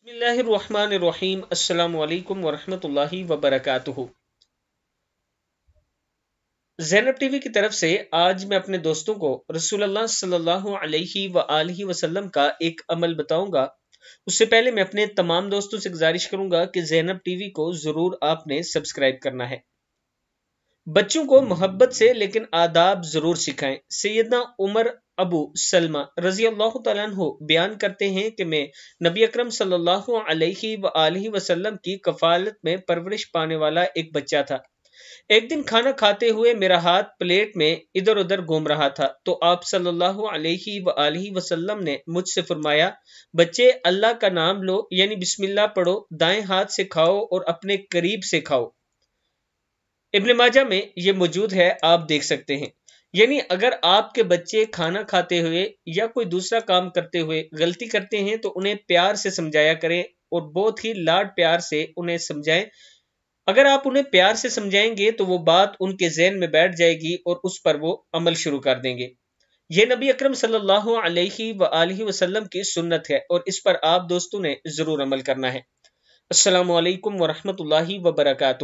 बिस्मिल्लाहिर्रहमानिर्रहीम। अस्सलामु अलैकुम वरहमतुल्लाहि वबरकातुहू। ज़ैनब टीवी की तरफ से आज मैं अपने दोस्तों को रसूलुल्लाह सल्लल्लाहु अलैहि वआलिहि वसल्लम का एक अमल बताऊंगा। उससे पहले मैं अपने तमाम दोस्तों से गुजारिश करूंगा कि ज़ैनब टीवी को ज़रूर आपने सब्सक्राइब करना है। बच्चों को मोहब्बत से लेकिन आदाब जरूर सिखाएं। सैयदना उमर अबू सलमा रजी अल्लाह तआला अन्हु बयान करते हैं कि मैं नबी अकरम सल्लल्लाहु अलैहि वसल्लम की कफालत में परवरिश पाने वाला एक बच्चा था। एक दिन खाना खाते हुए मेरा हाथ प्लेट में इधर उधर घूम रहा था तो आप सल्लल्लाहु अलैहि वसल्लम ने मुझसे फरमाया, बच्चे अल्लाह का नाम लो यानी बिस्मिल्लाह पढ़ो, दाएं हाथ से खाओ और अपने करीब से खाओ। इब्न माजा में ये मौजूद है, आप देख सकते हैं। यानी अगर आपके बच्चे खाना खाते हुए या कोई दूसरा काम करते हुए गलती करते हैं तो उन्हें प्यार से समझाया करें और बहुत ही लाड प्यार से उन्हें समझाएं। अगर आप उन्हें प्यार से समझाएंगे तो वो बात उनके ज़हन में बैठ जाएगी और उस पर वो अमल शुरू कर देंगे। ये नबी अकरम सल्लल्लाहु अलैहि वसल्लम की सुन्नत है और इस पर आप दोस्तों ने जरूर अमल करना है। अस्सलामु अलैकुम वरहमतुल्लाहि वबरकातुहू।